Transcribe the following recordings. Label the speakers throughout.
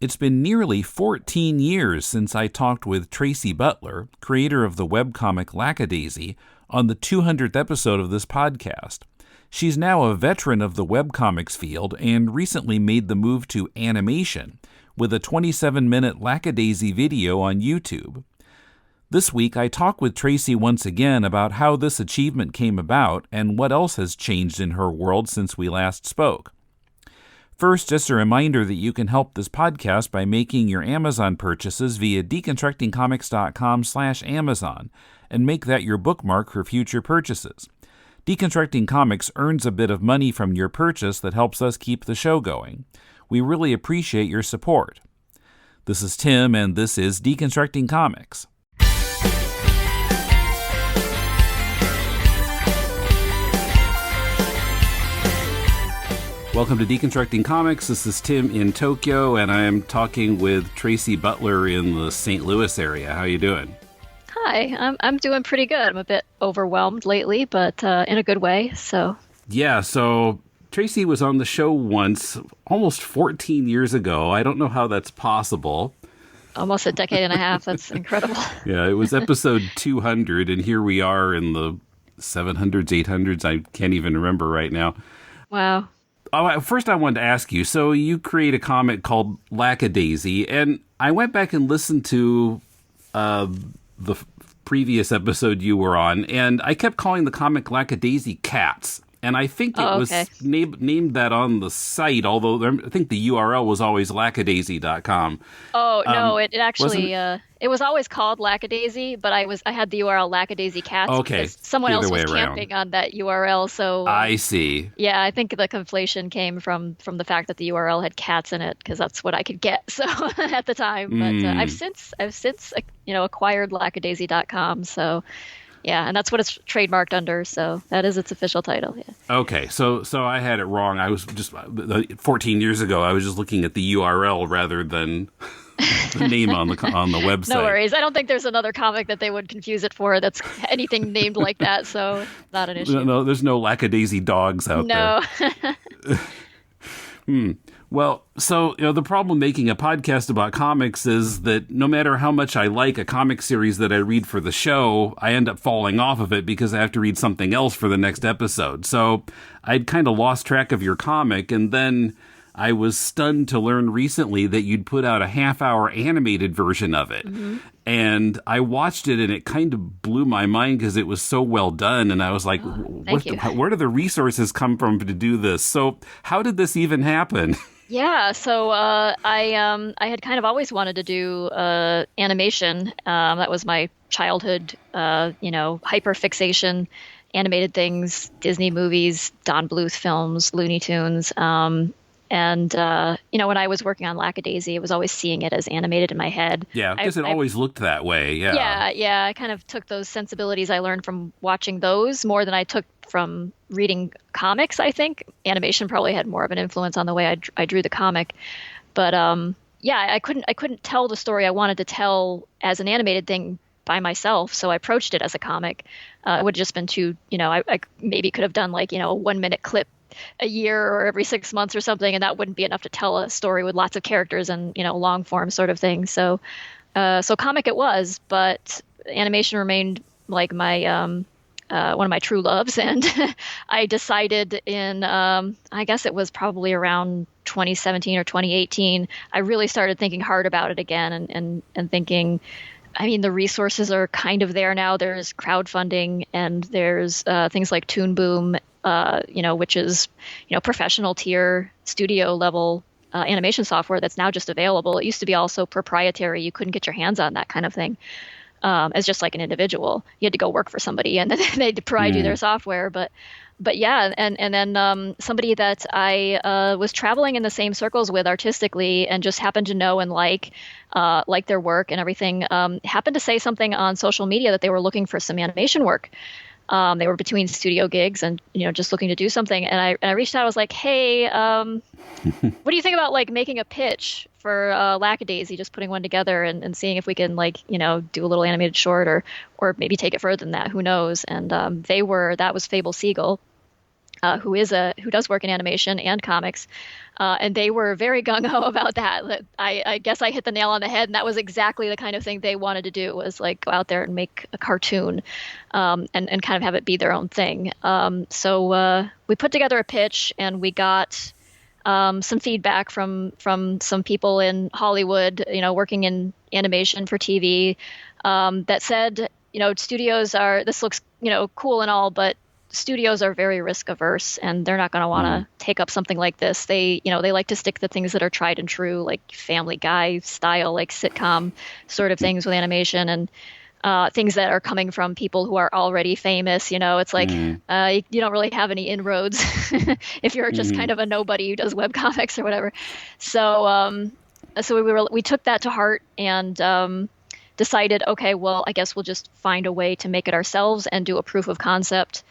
Speaker 1: It's been nearly 14 years since I talked with Tracy Butler, creator of the webcomic Lackadaisy, on the 200th episode of this podcast. She's now a veteran of the webcomics field and recently made the move to animation with a 27-minute Lackadaisy video on YouTube. This week, I talk with Tracy once again about how this achievement came about and what else has changed in her world since we last spoke. First, just a reminder that you can help this podcast by making your Amazon purchases via deconstructingcomics.com/Amazon and make that your bookmark for future purchases. Deconstructing Comics earns a bit of money from your purchase that helps us keep the show going. We really appreciate your support. This is Tim, and this is Deconstructing Comics. Welcome to Deconstructing Comics. This is Tim in Tokyo, and I am talking with Tracy Butler in the St. Louis area. How are you doing?
Speaker 2: Hi, I'm doing pretty good. I'm a bit overwhelmed lately, but in a good way. So Tracy was on the show once, almost 14 years ago. I don't know how that's possible. Almost a decade and a half. That's incredible.
Speaker 1: Yeah, it was episode 200, and here we are in the 700s, 800s. I can't even remember right now.
Speaker 2: Wow.
Speaker 1: First, I wanted to ask you, so you create a comic called Lackadaisy, and I went back and listened to the previous episode you were on, and I kept calling the comic Lackadaisy Cats, and I think it was named that on the site, although I think the URL was always lackadaisy.com.
Speaker 2: Oh, no, it actually... It was always called Lackadaisy, but I had the URL Lackadaisy Cats.
Speaker 1: Okay.
Speaker 2: Someone else was camping on that URL, so
Speaker 1: I see.
Speaker 2: Yeah, I think the conflation came from the fact that the URL had cats in it, because that's what I could get. So at the time, but I've since acquired Lackadaisy.com. So yeah, and that's what it's trademarked under. So that is its official title. Yeah.
Speaker 1: Okay, so I had it wrong. I was just 14 years ago. I was just looking at the URL rather than the name on the website.
Speaker 2: No worries. I don't think there's another comic that they would confuse it for that's anything named like that, so not an issue.
Speaker 1: No, there's no Lackadaisy dogs out there. No. Well, so the problem making a podcast about comics is that no matter how much I like a comic series that I read for the show, I end up falling off of it because I have to read something else for the next episode. So I'd kind of lost track of your comic, and then I was stunned to learn recently that you'd put out a half-hour animated version of it. Mm-hmm. And I watched it, and it kind of blew my mind because it was so well done. And I was like, where do the resources come from to do this? So how did this even happen?
Speaker 2: Yeah, so I had kind of always wanted to do animation. That was my childhood, hyperfixation, animated things, Disney movies, Don Bluth films, Looney Tunes. And when I was working on Lackadaisy, I was always seeing it as animated in my head.
Speaker 1: Yeah, because it always looked that way. Yeah.
Speaker 2: Yeah. I kind of took those sensibilities I learned from watching those more than I took from reading comics, I think. Animation probably had more of an influence on the way I drew the comic. But I couldn't tell the story I wanted to tell as an animated thing by myself, so I approached it as a comic. It would have just been too, I maybe could have done a 1-minute clip a year or every 6 months or something, and that wouldn't be enough to tell a story with lots of characters and long form sort of thing. So comic it was, but animation remained like my one of my true loves, and I decided in I guess it was probably around 2017 or 2018, I really started thinking hard about it again and thinking, I mean, the resources are kind of there now. There's crowdfunding, and there's things like Toon Boom, which is, professional tier studio level animation software that's now just available. It used to be also proprietary. You couldn't get your hands on that kind of thing as just like an individual. You had to go work for somebody, and then they'd provide you their software. But yeah, and then somebody that I was traveling in the same circles with artistically and just happened to know and like their work and everything, happened to say something on social media that they were looking for some animation work. They were between studio gigs and, just looking to do something. And I reached out. I was like, hey, what do you think about making a pitch for Lackadaisy, just putting one together and seeing if we can do a little animated short or maybe take it further than that. Who knows? And that was Fable Siegel. who does work in animation and comics, and they were very gung ho about that. I guess I hit the nail on the head, and that was exactly the kind of thing they wanted to do, was like go out there and make a cartoon, and kind of have it be their own thing. So we put together a pitch, and we got some feedback from some people in Hollywood, working in animation for TV, that said, studios this looks, cool and all, but studios are very risk averse, and they're not going to want to take up something like this. They like to stick to things that are tried and true, like Family Guy style, like sitcom sort of things with animation, and things that are coming from people who are already famous. It's like you don't really have any inroads if you're just kind of a nobody who does webcomics or whatever. So we took that to heart and decided, okay, well, I guess we'll just find a way to make it ourselves and do a proof of concept.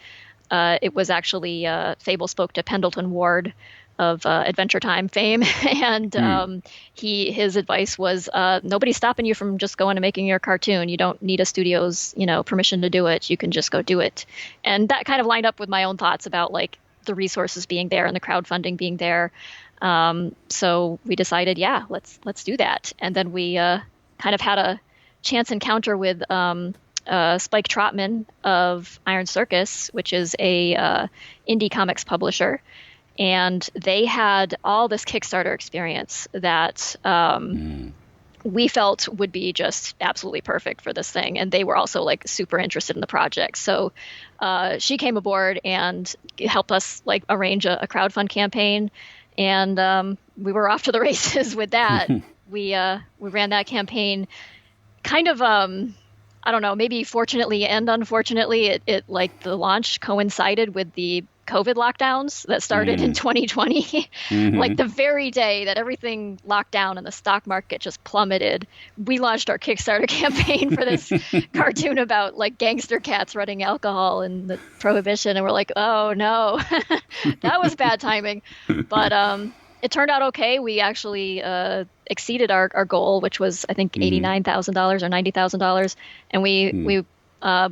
Speaker 2: It was actually Fable spoke to Pendleton Ward of Adventure Time fame, and his advice was, nobody's stopping you from just going and making your cartoon. You don't need a studio's permission to do it. You can just go do it. And that kind of lined up with my own thoughts about like the resources being there and the crowdfunding being there. So we decided, yeah, let's do that. And then we kind of had a chance encounter with Spike Trotman of Iron Circus, which is a indie comics publisher, and they had all this Kickstarter experience that we felt would be just absolutely perfect for this thing, and they were also like super interested in the project. So she came aboard and helped us like arrange a crowdfund campaign, and we were off to the races with that. We ran that campaign kind of I don't know, maybe fortunately and unfortunately, it like the launch coincided with the COVID lockdowns that started in 2020. Like the very day that everything locked down and the stock market just plummeted, we launched our Kickstarter campaign for this cartoon about like gangster cats running alcohol and the prohibition. And we're like, oh no, that was bad timing. But it turned out okay. We actually exceeded our goal, which was, I think, $89,000 or $90,000. And we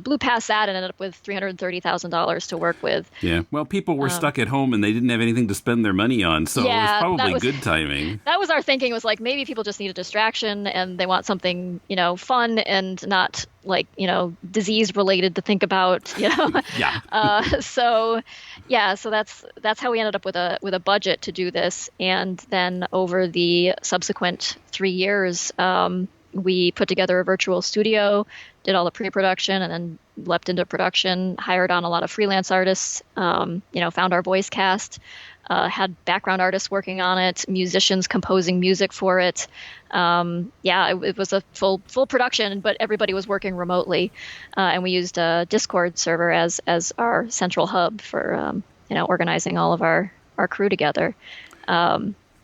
Speaker 2: blew past that and ended up with $330,000 to work with.
Speaker 1: Yeah. Well, people were stuck at home and they didn't have anything to spend their money on. So it was probably good timing. That
Speaker 2: was our thinking, was like, maybe people just need a distraction and they want something, fun and not like, disease related to think about,
Speaker 1: Yeah.
Speaker 2: So that's how we ended up with a budget to do this. And then over the subsequent 3 years, we put together a virtual studio, did all the pre-production, and then leapt into production, hired on a lot of freelance artists, found our voice cast, had background artists working on it, musicians composing music for it. It was a full production, but everybody was working remotely. And we used a Discord server as our central hub for, organizing all of our crew together.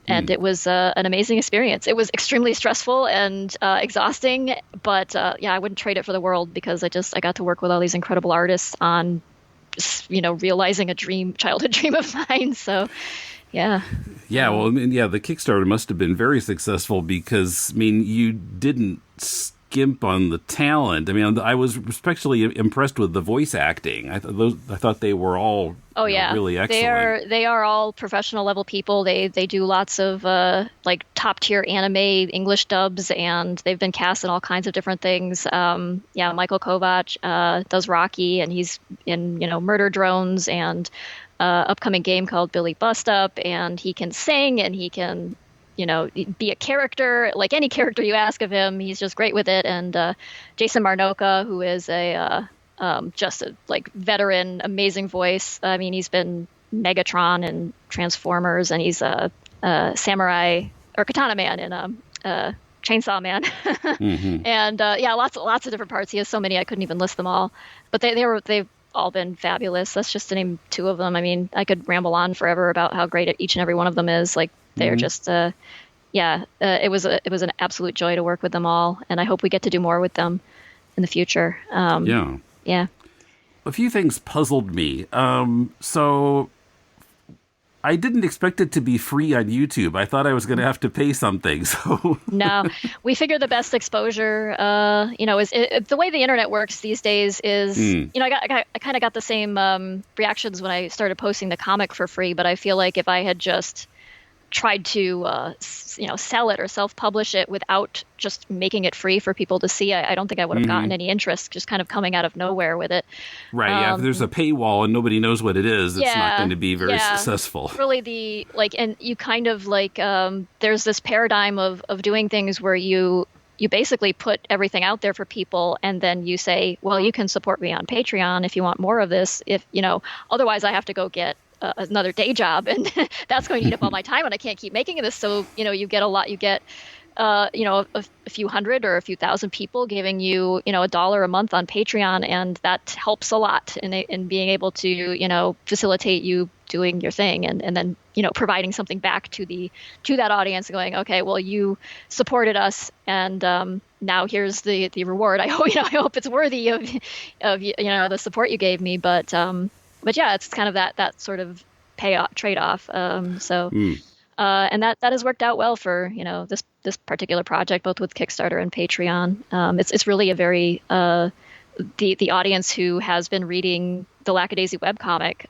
Speaker 2: And it was an amazing experience. It was extremely stressful and exhausting, but I wouldn't trade it for the world, because I got to work with all these incredible artists on, realizing a childhood dream of mine. So, yeah.
Speaker 1: Yeah, well, the Kickstarter must have been very successful, because, you didn't skimp on the talent. I was especially impressed with the voice acting. I thought they were all really excellent.
Speaker 2: They are all professional level people. They do lots of like top tier anime English dubs, and they've been cast in all kinds of different things. Michael Kovac does Rocky, and he's in Murder Drones and upcoming game called Billy Bust Up, and he can sing and he can be a character, like any character you ask of him. He's just great with it. And Jason Marnoka, who is just a like veteran, amazing voice. He's been Megatron and Transformers, and he's a samurai or katana man in Chainsaw Man. And lots of different parts. He has so many I couldn't even list them all. But they've all been fabulous. That's just to name two of them. I could ramble on forever about how great each and every one of them is. Like, they're just, it was an absolute joy to work with them all, and I hope we get to do more with them in the future. Yeah.
Speaker 1: A few things puzzled me. So I didn't expect it to be free on YouTube. I thought I was going to have to pay something. So
Speaker 2: No, we figure the best exposure, is the way the internet works these days is, I kind of got the same reactions when I started posting the comic for free, but I feel like if I had just tried to, sell it or self-publish it without just making it free for people to see, I don't think I would have gotten any interest, just kind of coming out of nowhere with it.
Speaker 1: Right. Yeah. If there's a paywall and nobody knows what it is, it's not going to be very successful.
Speaker 2: Really and you kind of there's this paradigm of doing things where you basically put everything out there for people, and then you say, well, you can support me on Patreon if you want more of this. Otherwise I have to go get another day job, and that's going to eat up all my time, and I can't keep making this. So, you get a few hundred or a few thousand people giving you, $1 a month on Patreon, and that helps a lot in being able to, facilitate you doing your thing, and then, providing something back to that audience, going, okay, well, you supported us, and now here's the reward. I hope it's worthy of the support you gave me, but yeah, it's kind of that sort of payoff trade-off. And that has worked out well for this particular project, both with Kickstarter and Patreon. It's really a very the audience who has been reading the Lackadaisy webcomic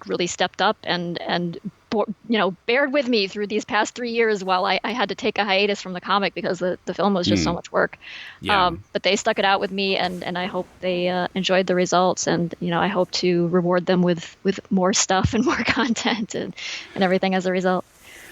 Speaker 2: really stepped up and bared with me through these past 3 years while I had to take a hiatus from the comic because the film was just so much work.
Speaker 1: Yeah.
Speaker 2: But they stuck it out with me, and I hope they enjoyed the results, and I hope to reward them with more stuff and more content and everything as a result.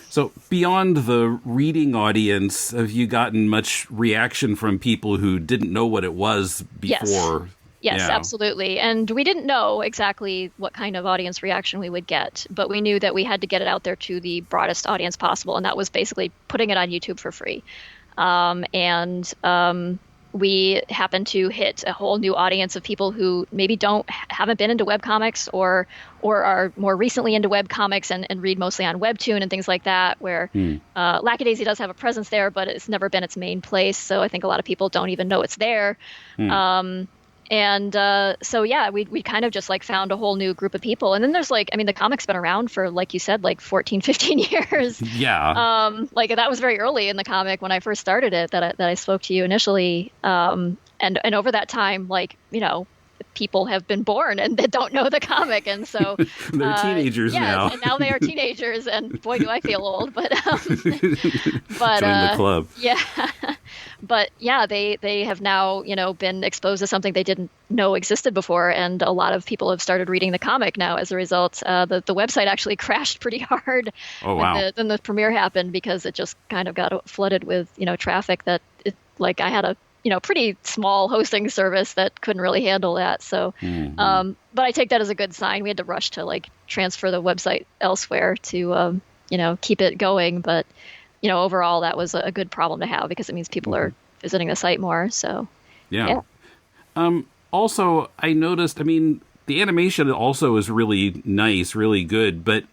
Speaker 1: So beyond the reading audience, have you gotten much reaction from people who didn't know what it was before?
Speaker 2: Yes, absolutely. And we didn't know exactly what kind of audience reaction we would get, but we knew that we had to get it out there to the broadest audience possible. And that was basically putting it on YouTube for free. We happened to hit a whole new audience of people who maybe haven't been into webcomics or are more recently into webcomics and read mostly on Webtoon and things like that, where Lackadaisy does have a presence there, but it's never been its main place. So I think a lot of people don't even know it's there. We kind of just found a whole new group of people. And then there's the comic's been around for, like you said, 14, 15 years.
Speaker 1: Yeah.
Speaker 2: That was very early in the comic when I first started it that I spoke to you initially. And over that time, people have been born and they don't know the comic. And so
Speaker 1: they're teenagers now.
Speaker 2: And now they are teenagers, and boy, do I feel old, but
Speaker 1: join the club.
Speaker 2: Yeah. But yeah, they have now, been exposed to something they didn't know existed before. And a lot of people have started reading the comic now as a result. The website actually crashed pretty hard when the premiere happened, because it just kind of got flooded with, traffic that I had a pretty small hosting service that couldn't really handle that. So, but I take that as a good sign. We had to rush to transfer the website elsewhere to, keep it going. But, overall that was a good problem to have, because it means people are visiting the site more. So,
Speaker 1: yeah. Also, I noticed, the animation also is really nice, really good, but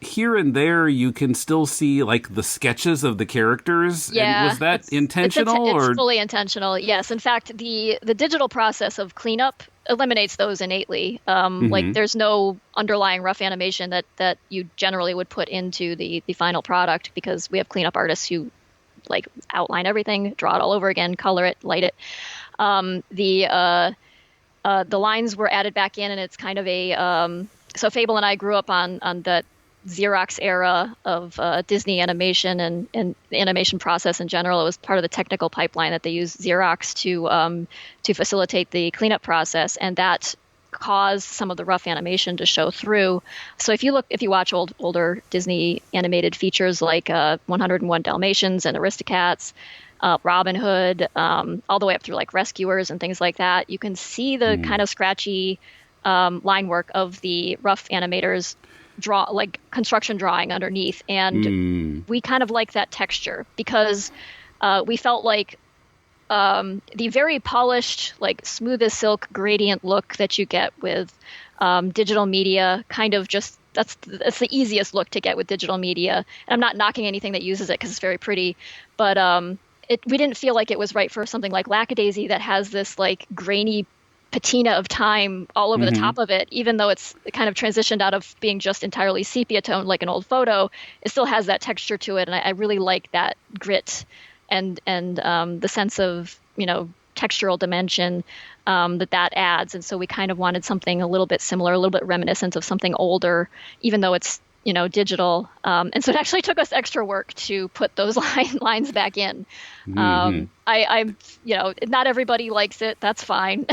Speaker 1: here and there you can still see the sketches of the characters.
Speaker 2: Yeah,
Speaker 1: and was that intentional?
Speaker 2: It's fully intentional. Yes, in fact, the digital process of cleanup eliminates those innately. There's no underlying rough animation that you generally would put into the final product, because we have cleanup artists who outline everything, draw it all over again, color it, light it. The lines were added back in, and it's kind of so Fable and I grew up on the Xerox era of Disney animation and the animation process in general. It was part of the technical pipeline that they used Xerox to facilitate the cleanup process, and that caused some of the rough animation to show through. So if you watch older Disney animated features like 101 Dalmatians and Aristocats, Robin Hood, all the way up through Rescuers and things like that, you can see the kind of scratchy line work of the rough animators construction drawing underneath. And we kind of like that texture, because we felt the very polished, smooth as silk gradient look that you get with digital media, kind of just that's the easiest look to get with digital media. And I'm not knocking anything that uses it, because it's very pretty, but we didn't feel like it was right for something like Lackadaisy that has this grainy patina of time all over the top of it, even though it's kind of transitioned out of being just entirely sepia toned like an old photo. It still has that texture to it, and I really like that grit and the sense of textural dimension that adds. And so we kind of wanted something a little bit similar, a little bit reminiscent of something older, even though it's digital. And so it actually took us extra work to put those lines back in. I'm not everybody likes it. That's fine.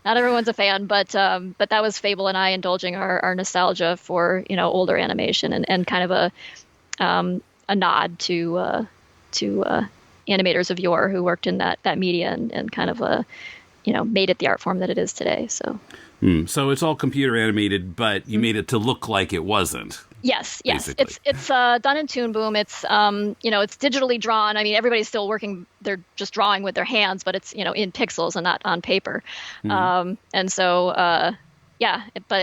Speaker 2: Not everyone's a fan, but that was Fable and I indulging our nostalgia for older animation and kind of a nod to animators of yore who worked in that media and kind of made it the art form that it is today. So.
Speaker 1: So it's all computer animated, but you made it to look like it wasn't.
Speaker 2: Yes.
Speaker 1: Basically.
Speaker 2: It's done in Toon Boom. It's it's digitally drawn. I mean, everybody's still working. They're just drawing with their hands, but it's in pixels and not on paper. And so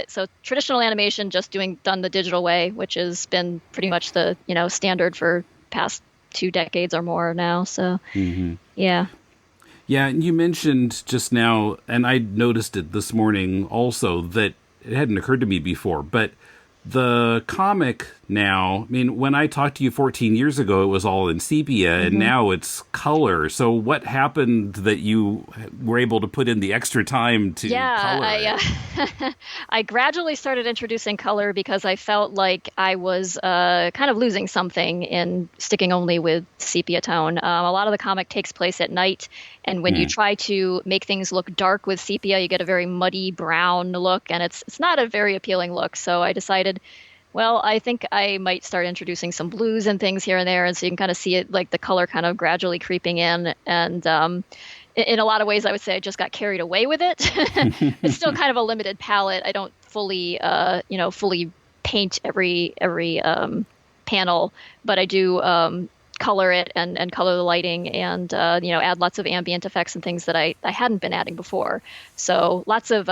Speaker 2: so traditional animation, just done the digital way, which has been pretty much the standard for past 2 decades or more now. So yeah.
Speaker 1: Yeah, and you mentioned just now, and I noticed it this morning also, that it hadn't occurred to me before, but the comic now, I mean, when I talked to you 14 years ago, it was all in sepia, and now it's color. So what happened that you were able to put in the extra time to color it?
Speaker 2: I gradually started introducing color because I felt like I was kind of losing something in sticking only with sepia tone. A lot of the comic takes place at night, and when you try to make things look dark with sepia, you get a very muddy brown look, and it's not a very appealing look. So I decided, well, I think I might start introducing some blues and things here and there, and so you can kind of see it, like the color kind of gradually creeping in. And in a lot of ways, I would say I just got carried away with it. It's still kind of a limited palette. I don't fully paint every panel, but I do color it and color the lighting and add lots of ambient effects and things that I hadn't been adding before. So lots of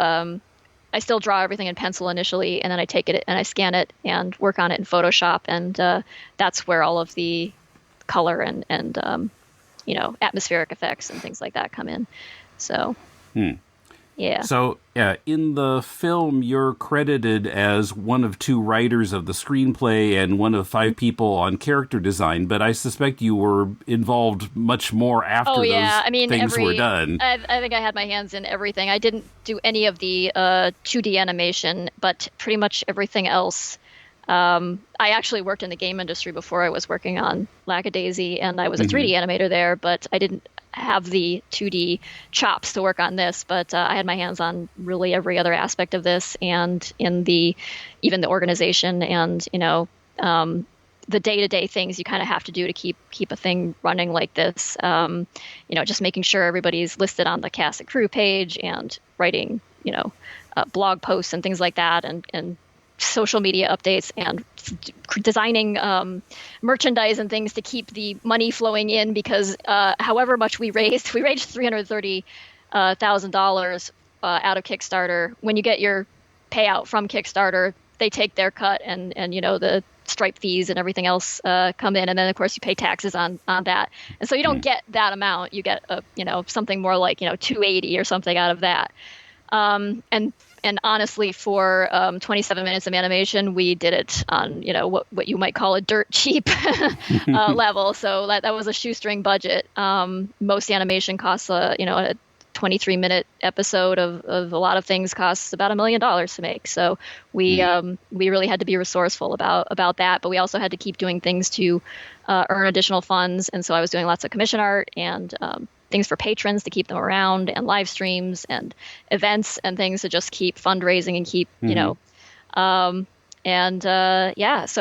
Speaker 2: I still draw everything in pencil initially, and then I take it and I scan it and work on it in Photoshop, and that's where all of the color and atmospheric effects and things like that come in. So, yeah.
Speaker 1: So, in the film, you're credited as one of 2 writers of the screenplay and one of 5 people on character design, but I suspect you were involved much more after things were done.
Speaker 2: I think I had my hands in everything. I didn't do any of the 2D animation, but pretty much everything else. I actually worked in the game industry before I was working on Lackadaisy, and I was a 3D animator there, but I didn't have the 2D chops to work on this, but I had my hands on really every other aspect of this, and in even the organization and the day-to-day things you kind of have to do to keep a thing running like this. Just making sure everybody's listed on the cast and crew page, and writing blog posts and things like that, and social media updates, and designing merchandise and things to keep the money flowing in, because however much we raised $330,000 out of Kickstarter. When you get your payout from Kickstarter, they take their cut, and the Stripe fees and everything else come in, and then of course you pay taxes on that, and so you don't get that amount. You get something more like $280 or something out of that. And honestly, for 27 minutes of animation, we did it on what you might call a dirt cheap level. So that was a shoestring budget. Most animation costs a 23-minute episode of a lot of things costs about $1 million to make. So we really had to be resourceful about that. But we also had to keep doing things to earn additional funds. And so I was doing lots of commission art and things for patrons to keep them around, and live streams and events and things to just keep fundraising and keep, So,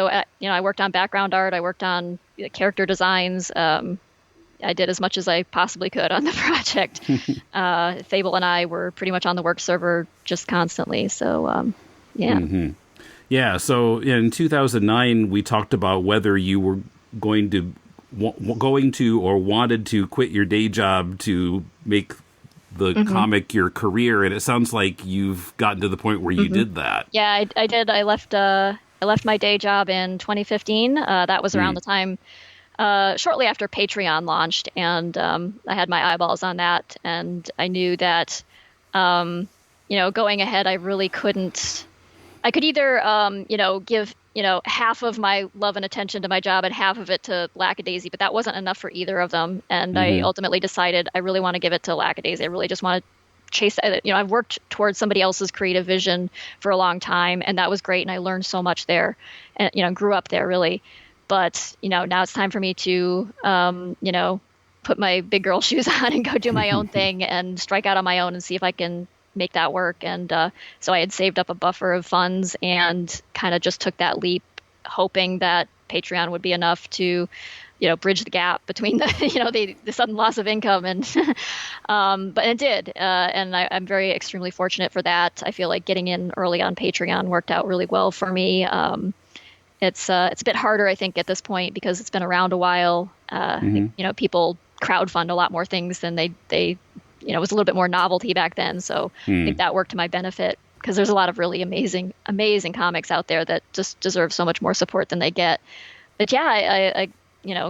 Speaker 2: I worked on background art. I worked on character designs. I did as much as I possibly could on the project. Fable and I were pretty much on the work server just constantly. So,
Speaker 1: Yeah. So in 2009, we talked about whether you were going to or wanted to quit your day job to make the comic your career, and it sounds like you've gotten to the point where you did that.
Speaker 2: Yeah, I did. I left my day job in 2015. That was around the time shortly after Patreon launched, and I had my eyeballs on that, and I knew that Going ahead, I really couldn't. I could either, give, half of my love and attention to my job and half of it to Lackadaisy, but that wasn't enough for either of them. And I ultimately decided I really want to give it to Lackadaisy. I really just want to chase that. I've worked towards somebody else's creative vision for a long time, and that was great. And I learned so much there and, grew up there really. But, now it's time for me to, put my big girl shoes on and go do my own thing and strike out on my own and see if I can make that work. And so I had saved up a buffer of funds and kind of just took that leap, hoping that Patreon would be enough to, bridge the gap between the sudden loss of income and, but it did. And I'm very extremely fortunate for that. I feel like getting in early on Patreon worked out really well for me. It's a bit harder, I think, at this point because it's been around a while. I think, people crowdfund a lot more things than they it was a little bit more novelty back then. So I think that worked to my benefit because there's a lot of really amazing comics out there that just deserve so much more support than they get. But yeah, I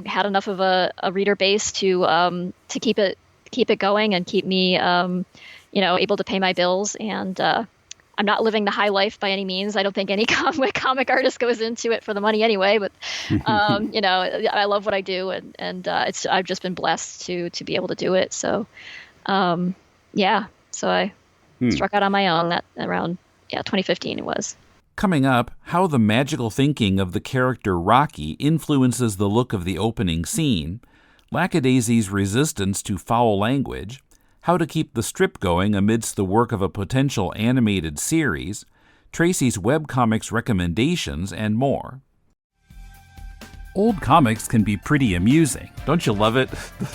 Speaker 2: had enough of a reader base to keep it going and keep me, able to pay my bills. And I'm not living the high life by any means. I don't think any comic artist goes into it for the money anyway. But I love what I do, and I've just been blessed to be able to do it. So so I struck out on my own that around 2015 it was.
Speaker 1: Coming up, how the magical thinking of the character Rocky influences the look of the opening scene, Lackadaisy's resistance to foul language, how to keep the strip going amidst the work of a potential animated series, Tracy's webcomics recommendations, and more. Old comics can be pretty amusing. Don't you love it?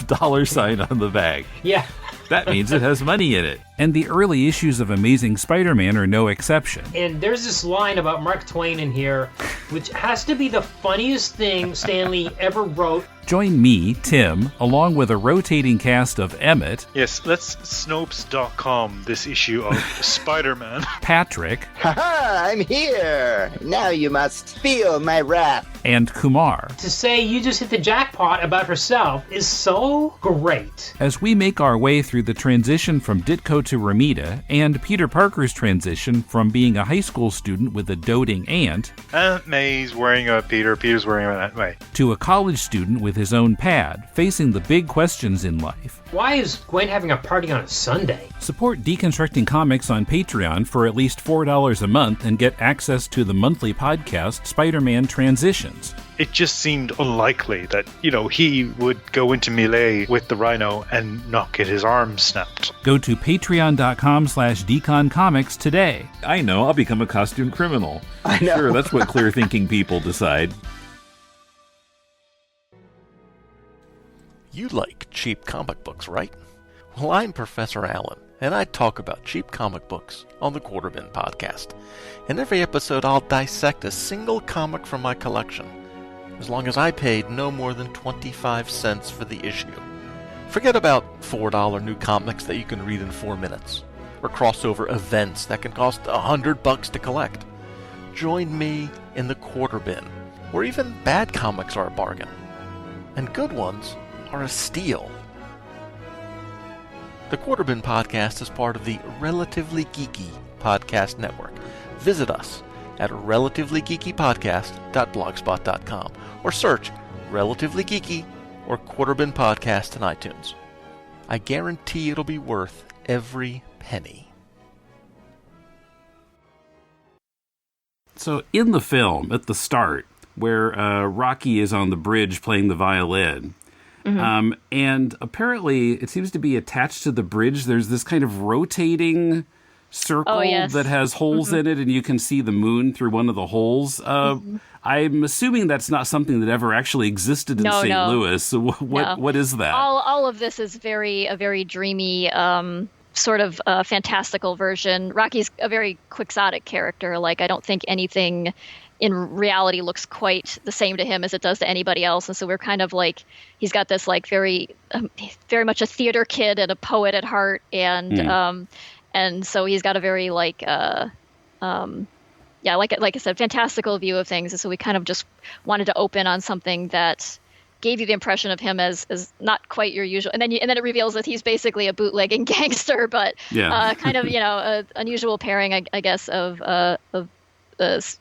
Speaker 1: The $sign on the bag.
Speaker 3: Yeah.
Speaker 1: That means it has money in it. And the early issues of Amazing Spider-Man are no exception.
Speaker 3: And there's this line about Mark Twain in here, which has to be the funniest thing Stan Lee ever wrote.
Speaker 1: Join me, Tim, along with a rotating cast of Emmett.
Speaker 4: Yes, let's Snopes.com this issue of Spider-Man.
Speaker 1: Patrick.
Speaker 5: Haha, I'm here! Now you must feel my wrath.
Speaker 1: And Kumar.
Speaker 3: To say you just hit the jackpot about herself is so great.
Speaker 1: As we make our way through the transition from Ditko to Ramita, and Peter Parker's transition from being a high school student with a doting aunt,
Speaker 4: Aunt May's wearing a Peter, Peter's wearing an Aunt May,
Speaker 1: to a college student with his own pad, facing the big questions in life.
Speaker 3: Why is Gwen having a party on a Sunday?
Speaker 1: Support Deconstructing Comics on Patreon for at least $4 a month and get access to the monthly podcast Spider-Man Transitions.
Speaker 4: It just seemed unlikely that, he would go into melee with the Rhino and not get his arm snapped.
Speaker 1: Go to patreon.com/deconcomics today. I know, I'll become a costume criminal.
Speaker 5: I know.
Speaker 1: Sure, that's what clear-thinking people decide.
Speaker 6: You like cheap comic books, right? Well, I'm Professor Allen, and I talk about cheap comic books on the Quarterbin podcast. In every episode, I'll dissect a single comic from my collection, as long as I paid no more than 25 cents for the issue. Forget about $4 new comics that you can read in 4 minutes, or crossover events that can cost $100 to collect. Join me in the Quarterbin, where even bad comics are a bargain, and good ones are a steal. The Quarterbin podcast is part of the Relatively Geeky Podcast Network. Visit us at relativelygeekypodcast.blogspot.com or search Relatively Geeky or Quarterbin Podcast in iTunes. I guarantee it'll be worth every penny.
Speaker 1: So in the film, at the start, where Rocky is on the bridge playing the violin, and apparently it seems to be attached to the bridge, there's this kind of rotating circle that has holes in it, and you can see the moon through one of the holes. I'm assuming that's not something that ever actually existed in St. Louis. So what is that?
Speaker 2: All of this is a very dreamy, sort of fantastical version. Rocky's a very quixotic character. Like, I don't think anything in reality looks quite the same to him as it does to anybody else. And so we're kind of like, he's got this like very much a theater kid and a poet at heart. And so he's got a very like I said, fantastical view of things. And so we kind of just wanted to open on something that gave you the impression of him as not quite your usual, and then it reveals that he's basically a bootlegging gangster, but kind of a unusual pairing, I guess, of I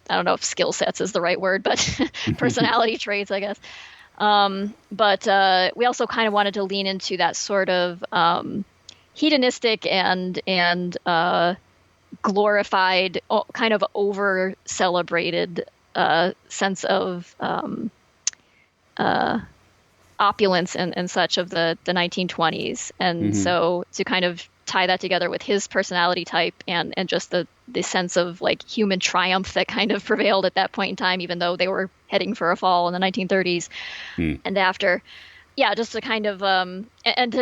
Speaker 2: don't know if skill sets is the right word, but personality traits, I guess. But we also kind of wanted to lean into that sort of hedonistic and glorified, kind of over celebrated sense of opulence and such of the 1920s. And so to kind of tie that together with his personality type and just the sense of like human triumph that kind of prevailed at that point in time, even though they were heading for a fall in the 1930s and after. Yeah, just to kind of and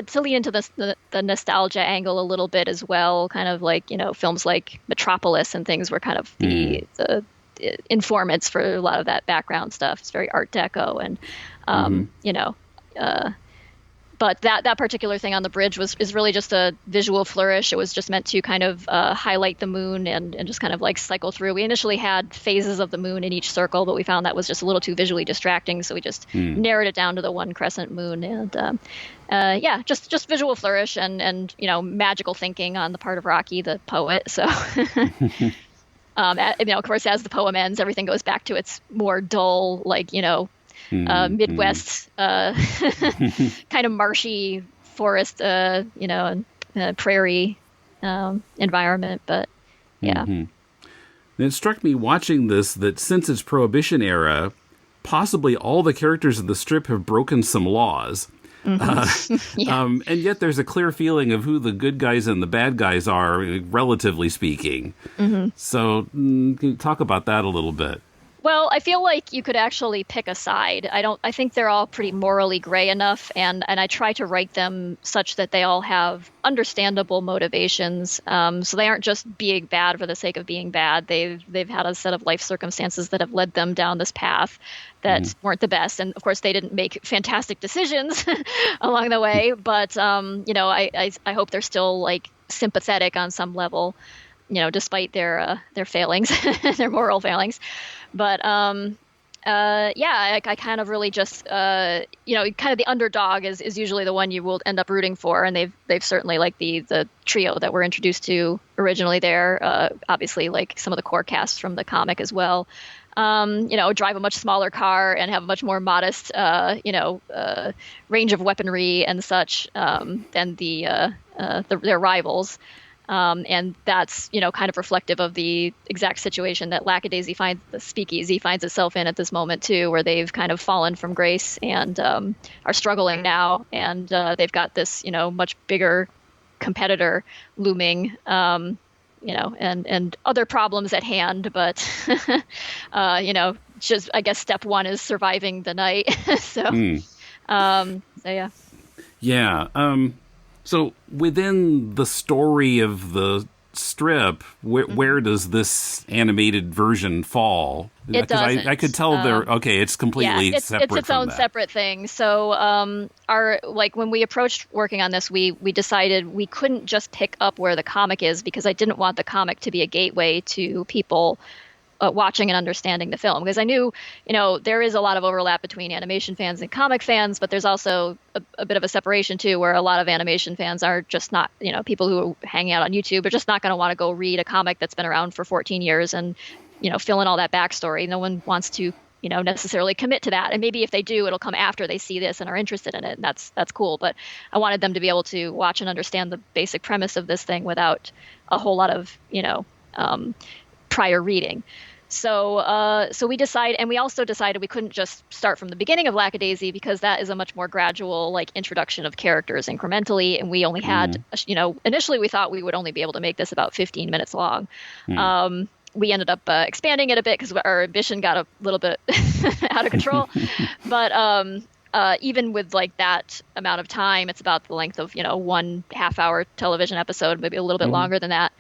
Speaker 2: to lean into the nostalgia angle a little bit as well, kind of like, films like Metropolis and things were kind of the informants for a lot of that background stuff. It's very Art Deco and but that particular thing on the bridge is really just a visual flourish. It was just meant to kind of highlight the moon and just kind of like cycle through. We initially had phases of the moon in each circle, but we found that was just a little too visually distracting, so we just narrowed it down to the one crescent moon. And just visual flourish and magical thinking on the part of Rocky, the poet. So. Of course, as the poem ends, everything goes back to its more dull, like, Midwest, kind of marshy forest, prairie environment. But yeah.
Speaker 1: And it struck me watching this that since its Prohibition era, possibly all the characters in the strip have broken some laws. And yet there's a clear feeling of who the good guys and the bad guys are, relatively speaking. So can you talk about that a little bit?
Speaker 2: Well, I feel like you could actually pick a side. I think they're all pretty morally gray enough, and I try to write them such that they all have understandable motivations. So they aren't just being bad for the sake of being bad. They've had a set of life circumstances that have led them down this path that weren't the best. And of course, they didn't make fantastic decisions along the way. But I hope they're still like sympathetic on some level, despite their failings, their moral failings. But I kind of really just kind of the underdog is usually the one you will end up rooting for, and they've certainly, like the trio that we're introduced to originally there, obviously like some of the core casts from the comic as well. Drive a much smaller car and have a much more modest range of weaponry and such than their rivals. And that's, kind of reflective of the exact situation that the Speakeasy finds itself in at this moment too, where they've kind of fallen from grace and are struggling now. And they've got this, much bigger competitor looming, and other problems at hand. But, just, I guess step one is surviving the night. So yeah.
Speaker 1: Yeah. So within the story of the strip, where does this animated version fall?
Speaker 2: It doesn't.
Speaker 1: I could tell it's completely separate.
Speaker 2: It's its own separate thing. So when we approached working on this, we decided we couldn't just pick up where the comic is, because I didn't want the comic to be a gateway to people watching and understanding the film, because I knew, there is a lot of overlap between animation fans and comic fans, but there's also a bit of a separation too, where a lot of animation fans are just not, people who are hanging out on YouTube are just not going to want to go read a comic that's been around for 14 years and, fill in all that backstory. No one wants to, necessarily commit to that. And maybe if they do, it'll come after they see this and are interested in it. And that's cool. But I wanted them to be able to watch and understand the basic premise of this thing without a whole lot of, prior reading. So we decided, and we also decided we couldn't just start from the beginning of Lackadaisy, because that is a much more gradual, like, introduction of characters incrementally. And we only had, initially we thought we would only be able to make this about 15 minutes long. We ended up expanding it a bit because our ambition got a little bit out of control. But even with like that amount of time, it's about the length of, 1 half-hour television episode, maybe a little bit longer than that.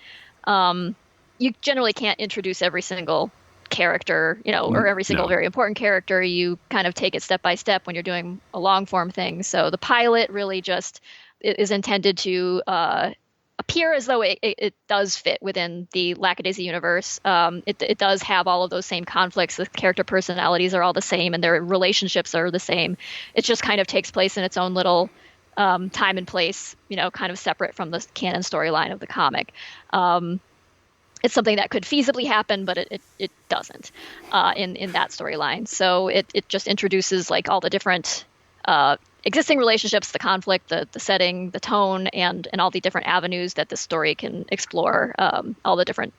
Speaker 2: You generally can't introduce every single character, or every single very important character. You kind of take it step by step when you're doing a long form thing. So the pilot really just is intended to appear as though it does fit within the Lackadaisy universe. It does have all of those same conflicts. The character personalities are all the same, and their relationships are the same. It just kind of takes place in its own little time and place, kind of separate from the canon storyline of the comic. It's something that could feasibly happen, but it doesn't in that storyline. So it just introduces like all the different existing relationships, the conflict, the setting, the tone, and all the different avenues that the story can explore, all the different,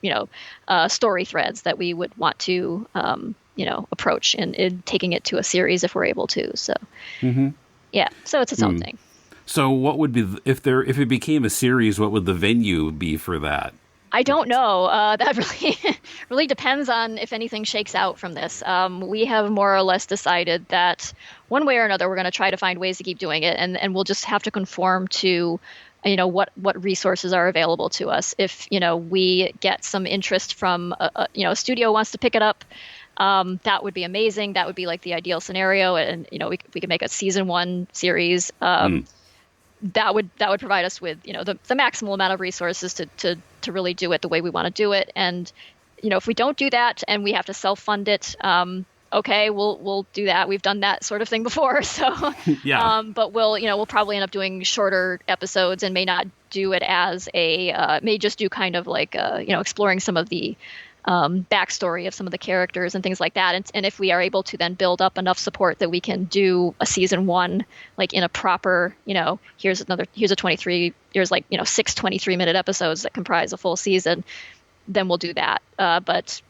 Speaker 2: story threads that we would want to, approach in taking it to a series if we're able to. So, yeah, so it's its own thing.
Speaker 1: So what would be, if it became a series, what would the venue be for that?
Speaker 2: I don't know. That really depends on if anything shakes out from this. We have more or less decided that one way or another, we're going to try to find ways to keep doing it, and we'll just have to conform to, what resources are available to us. If we get some interest from a studio wants to pick it up, that would be amazing. That would be like the ideal scenario, and we could make a season 1 series. That would provide us with the maximal amount of resources to really do it the way we want to do it. And if we don't do that and we have to self-fund it, okay, we'll do that. We've done that sort of thing before. So
Speaker 1: yeah.
Speaker 2: But we'll probably end up doing shorter episodes and may not do it as may just do kind of like exploring some of the backstory of some of the characters and things like that. And if we are able to then build up enough support that we can do a season 1, like in a proper, here's a 23, there's like, 6 23-minute episodes that comprise a full season, then we'll do that. But,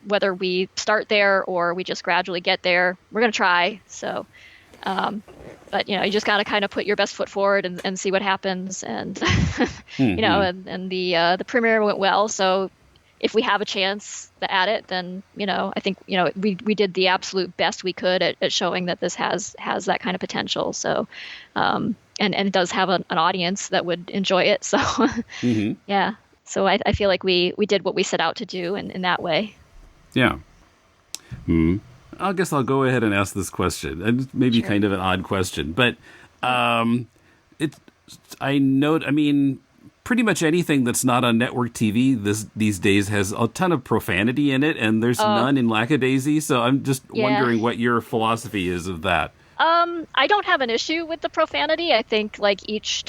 Speaker 2: whether we start there or we just gradually get there, we're going to try. So, but, you just got to kind of put your best foot forward and see what happens. And, and the premiere went well. So, if we have a chance at it, then, I think, we did the absolute best we could at showing that this has that kind of potential. So, and it does have an audience that would enjoy it. So, yeah. So I feel like we did what we set out to do in that way.
Speaker 1: Yeah. I guess I'll go ahead and ask this question. And maybe
Speaker 2: Sure.
Speaker 1: kind of an odd question, but pretty much anything that's not on network TV these days has a ton of profanity in it, and there's none in Lackadaisy. So I'm just wondering what your philosophy is of that.
Speaker 2: I don't have an issue with the profanity. I think like each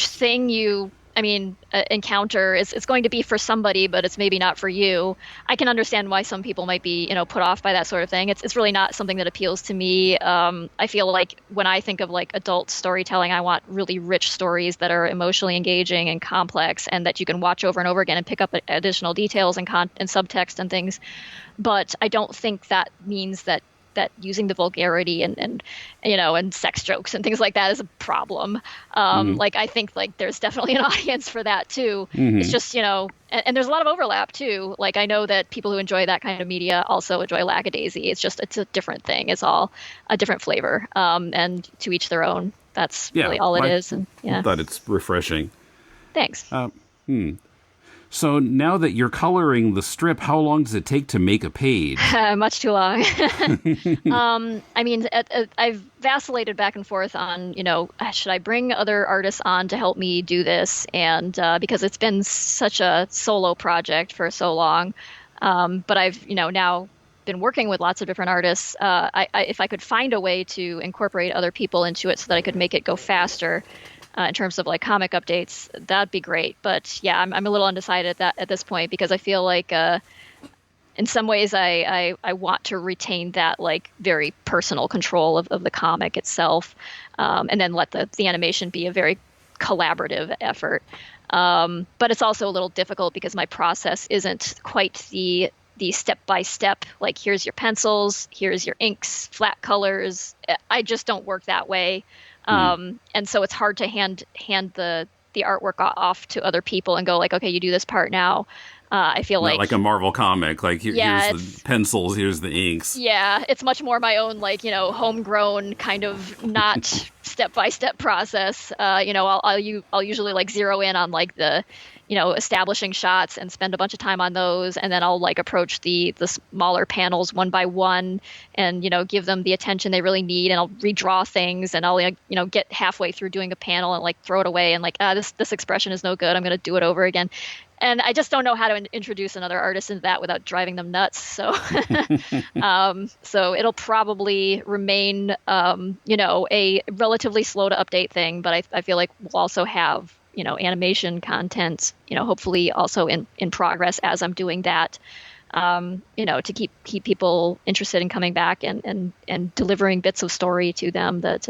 Speaker 2: thing you encounter it's going to be for somebody, but it's maybe not for you. I can understand why some people might be put off by that sort of thing. It's really not something that appeals to me. I feel like when I think of like adult storytelling, I want really rich stories that are emotionally engaging and complex, and that you can watch over and over again and pick up additional details and subtext and things. But I don't think that means that using the vulgarity and sex jokes and things like that is a problem. Like I think like there's definitely an audience for that too. It's just, and there's a lot of overlap too. Like I know that people who enjoy that kind of media also enjoy Lackadaisy. It's a different thing. It's all a different flavor. And to each their own. That's really all it is. And
Speaker 1: I thought it's refreshing.
Speaker 2: Thanks.
Speaker 1: So now that you're coloring the strip, how long does it take to make a page?
Speaker 2: Much too long. I've vacillated back and forth on, should I bring other artists on to help me do this? And because it's been such a solo project for so long. But I've, now been working with lots of different artists. If I could find a way to incorporate other people into it so that I could make it go faster, in terms of like comic updates, that'd be great. But yeah, I'm a little undecided at this point, because I feel like in some ways I want to retain that like very personal control of the comic itself, and then let the animation be a very collaborative effort. But it's also a little difficult because my process isn't quite the step-by-step, like here's your pencils, here's your inks, flat colors. I just don't work that way. And so it's hard to hand the artwork off to other people and go like, okay, you do this part now. I feel like
Speaker 1: a Marvel comic, like here's the pencils, here's the inks.
Speaker 2: Yeah, it's much more my own like, homegrown kind of not step-by-step process. I'll usually like zero in on like the, establishing shots and spend a bunch of time on those, and then I'll like approach the smaller panels one by one, and give them the attention they really need, and I'll redraw things, and I'll get halfway through doing a panel and like throw it away and like this expression is no good, I'm going to do it over again. And I just don't know how to introduce another artist into that without driving them nuts. So, so it'll probably remain, a relatively slow to update thing. But I feel like we'll also have, animation content, hopefully also in progress as I'm doing that, to keep people interested in coming back and delivering bits of story to them that,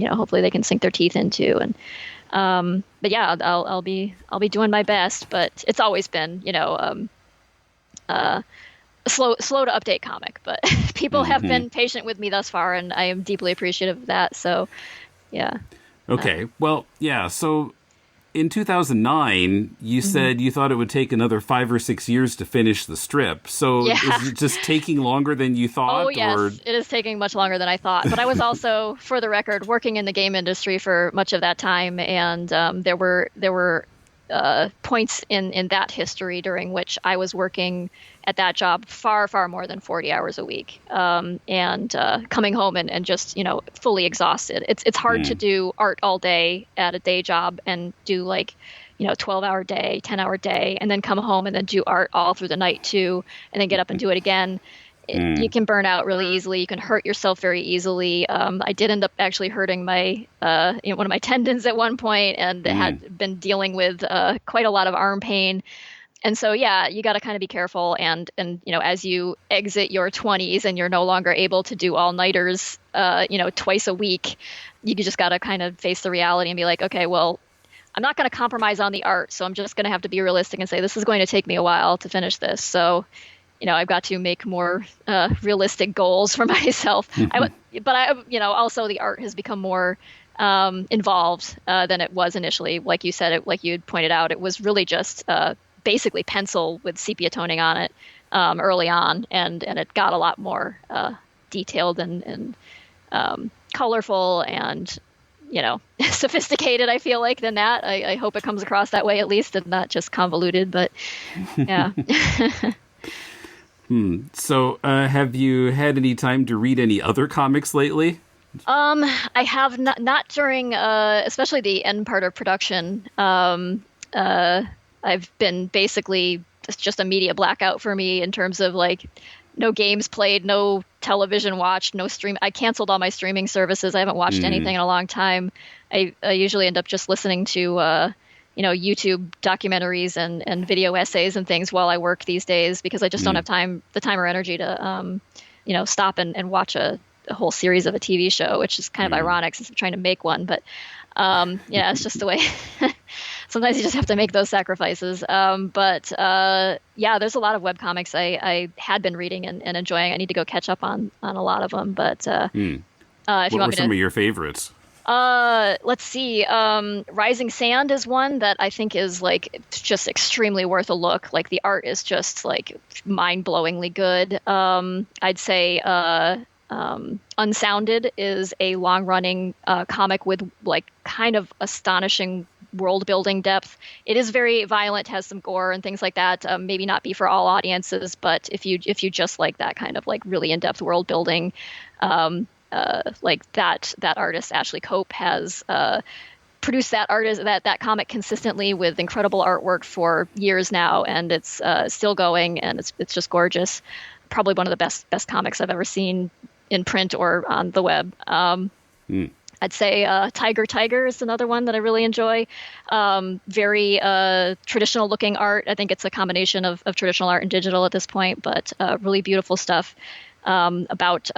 Speaker 2: hopefully they can sink their teeth into. And but yeah, I'll be doing my best, but it's always been, a slow to update comic, but people have been patient with me thus far, and I am deeply appreciative of that. So, yeah.
Speaker 1: Okay. Well, yeah. So in 2009, you said you thought it would take another 5 or 6 years to finish the strip. So is it just taking longer than you thought?
Speaker 2: Oh, yes.
Speaker 1: Or?
Speaker 2: It is taking much longer than I thought. But I was also, for the record, working in the game industry for much of that time. And there were points in that history during which I was working at that job far, far more than 40 hours a week, and coming home and just, fully exhausted. It's hard to do art all day at a day job and do like, 12-hour day, 10-hour day, and then come home and then do art all through the night too, and then get up and do it again. You can burn out really easily. You can hurt yourself very easily. I did end up actually hurting my one of my tendons at one point, and had been dealing with quite a lot of arm pain. And so, yeah, you got to kind of be careful. And as you exit your 20s and you're no longer able to do all-nighters, twice a week, you just got to kind of face the reality and be like, okay, well, I'm not going to compromise on the art, so I'm just going to have to be realistic and say this is going to take me a while to finish this. So, I've got to make more realistic goals for myself. Also the art has become more involved than it was initially. Like you said, like you had pointed out, it was really just basically pencil with sepia toning on it early on, and it got a lot more detailed and colorful and sophisticated, I feel like, than that. I hope it comes across that way at least, and not just convoluted, but yeah.
Speaker 1: So have you had any time to read any other comics lately?
Speaker 2: I have not during especially the end part of production. I've been basically just a media blackout for me in terms of like no games played, no television watched, no stream. I canceled all my streaming services. I haven't watched anything in a long time. I usually end up just listening to YouTube documentaries and video essays and things while I work these days, because I just don't have the time or energy to stop and watch a whole series of a TV show, which is kind of ironic since I'm trying to make one. But it's just the way. Sometimes you just have to make those sacrifices. But there's a lot of webcomics I had been reading and enjoying. I need to go catch up on a lot of them. But if you
Speaker 1: what
Speaker 2: want
Speaker 1: were some of your favorites?
Speaker 2: Let's see. Rising Sand is one that I think is like just extremely worth a look. Like the art is just like mind-blowingly good. I'd say Unsounded is a long-running comic with like kind of astonishing world-building depth. It is very violent, has some gore and things like that. Maybe not be for all audiences, but if you just like that kind of like really in-depth world building, like that artist Ashley Cope has produced that comic consistently with incredible artwork for years now, and it's still going, and it's just gorgeous. Probably one of the best comics I've ever seen in print or on the web. I'd say Tiger is another one that I really enjoy. Very traditional looking art. I think it's a combination of traditional art and digital at this point, but really beautiful stuff about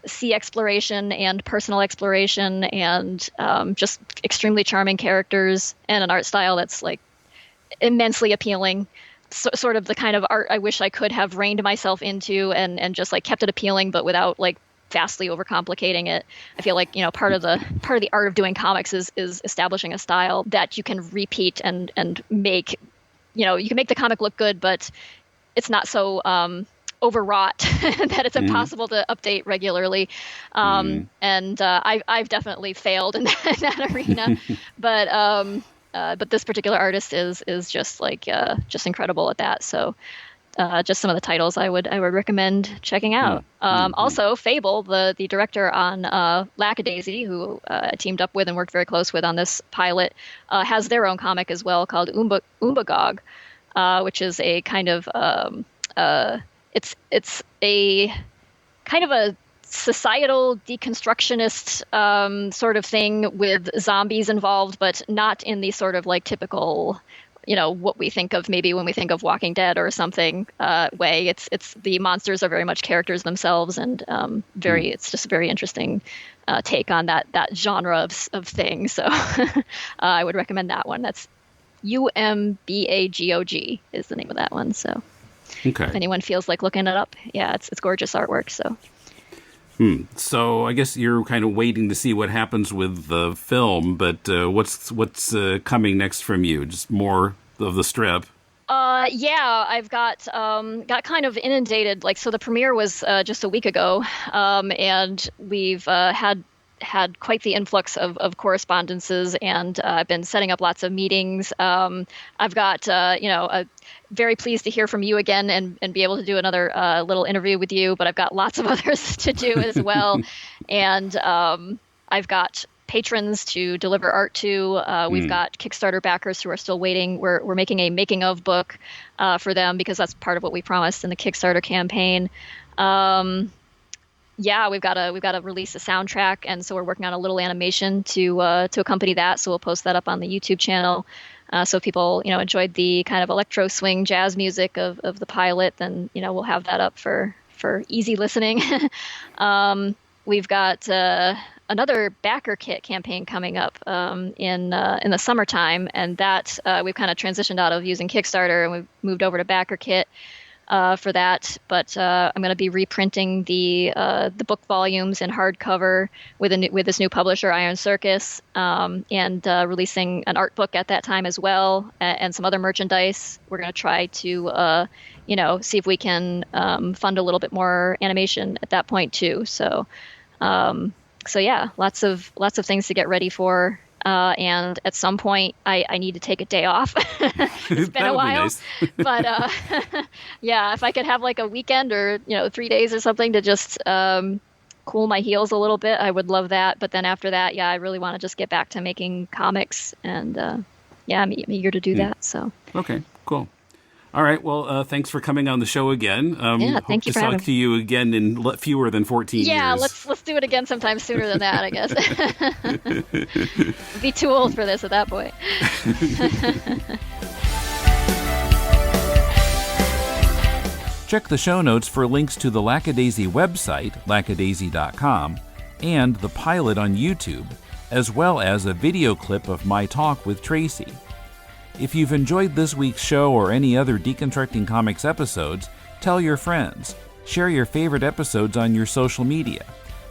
Speaker 2: sea exploration and personal exploration, and just extremely charming characters and an art style that's like immensely appealing. Sort of the kind of art I wish I could have reined myself into and just like kept it appealing, but without like vastly overcomplicating it. I feel like, part of the art of doing comics is establishing a style that you can repeat and make, you can make the comic look good, but it's not so overwrought that it's impossible to update regularly. And I've definitely failed in that arena, but But this particular artist is just like just incredible at that. So just some of the titles I would recommend checking out. Also, Fable, the director on Lackadaisy, who I teamed up with and worked very close with on this pilot, has their own comic as well called Umbagog, which is a kind of it's a kind of a societal deconstructionist sort of thing with zombies involved, but not in the sort of like typical, what we think of maybe when we think of Walking Dead or something way. It's the monsters are very much characters themselves, and it's just a very interesting take on that genre of thing. So I would recommend that one. That's Umbagog is the name of that one. So if anyone feels like looking it up, yeah, it's gorgeous artwork. So.
Speaker 1: So I guess you're kind of waiting to see what happens with the film, but what's coming next from you? Just more of the strip?
Speaker 2: Yeah, I've got kind of inundated. So the premiere was just a week ago, and we've had quite the influx of correspondences, and I've been setting up lots of meetings. I've got very pleased to hear from you again and be able to do another little interview with you, but I've got lots of others to do as well. And I've got patrons to deliver art to. We've got Kickstarter backers who are still waiting. We're making a making of book for them because that's part of what we promised in the Kickstarter campaign. Yeah, we've got to release a soundtrack, and so we're working on a little animation to accompany that. So we'll post that up on the YouTube channel. So if people enjoyed the kind of electro swing jazz music of the pilot, then we'll have that up for easy listening. We've got another backer kit campaign coming up in the summertime, and that we've kind of transitioned out of using Kickstarter and we've moved over to backer kit. For that, but I'm going to be reprinting the book volumes in hardcover with this new publisher, Iron Circus, and releasing an art book at that time as well, and some other merchandise. We're going to try to see if we can fund a little bit more animation at that point too. So yeah, lots of things to get ready for. And at some point, I need to take a day off. It's been a while, nice. But yeah, if I could have like a weekend or 3 days or something to just cool my heels a little bit, I would love that. But then after that, yeah, I really want to just get back to making comics, and yeah, I'm eager to do that. So
Speaker 1: okay, cool. All right. Well, thanks for coming on the show again.
Speaker 2: Yeah, thank you for having me.
Speaker 1: Hope to talk to you again in fewer than 14 years.
Speaker 2: Yeah, let's do it again sometime sooner than that, I guess. Be too old for this at that point.
Speaker 1: Check the show notes for links to the Lackadaisy website, lackadaisy.com, and the pilot on YouTube, as well as a video clip of my talk with Tracy. If you've enjoyed this week's show or any other Deconstructing Comics episodes, tell your friends. Share your favorite episodes on your social media.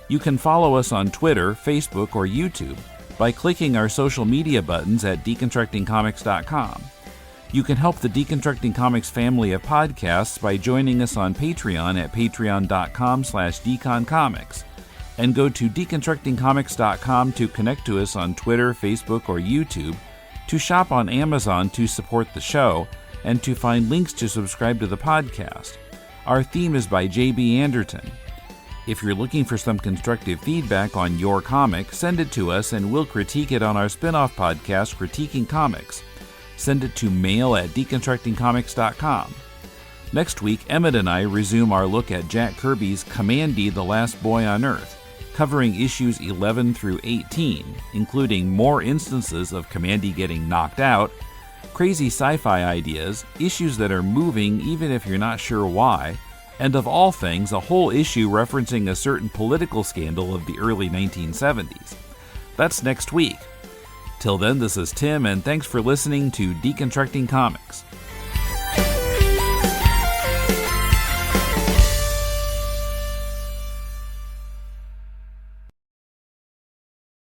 Speaker 1: You can follow us on Twitter, Facebook, or YouTube by clicking our social media buttons at deconstructingcomics.com. You can help the Deconstructing Comics family of podcasts by joining us on Patreon at patreon.com/deconcomics. And go to deconstructingcomics.com to connect to us on Twitter, Facebook, or YouTube, to shop on Amazon to support the show, and to find links to subscribe to the podcast. Our theme is by J.B. Anderton. If you're looking for some constructive feedback on your comic, send it to us and we'll critique it on our spin-off podcast, Critiquing Comics. Send it to mail@deconstructingcomics.com. Next week, Emmett and I resume our look at Jack Kirby's Kamandi, the Last Boy on Earth, covering issues 11 through 18, including more instances of Kamandi getting knocked out, crazy sci-fi ideas, issues that are moving even if you're not sure why, and of all things, a whole issue referencing a certain political scandal of the early 1970s. That's next week. Till then, this is Tim, and thanks for listening to Deconstructing Comics.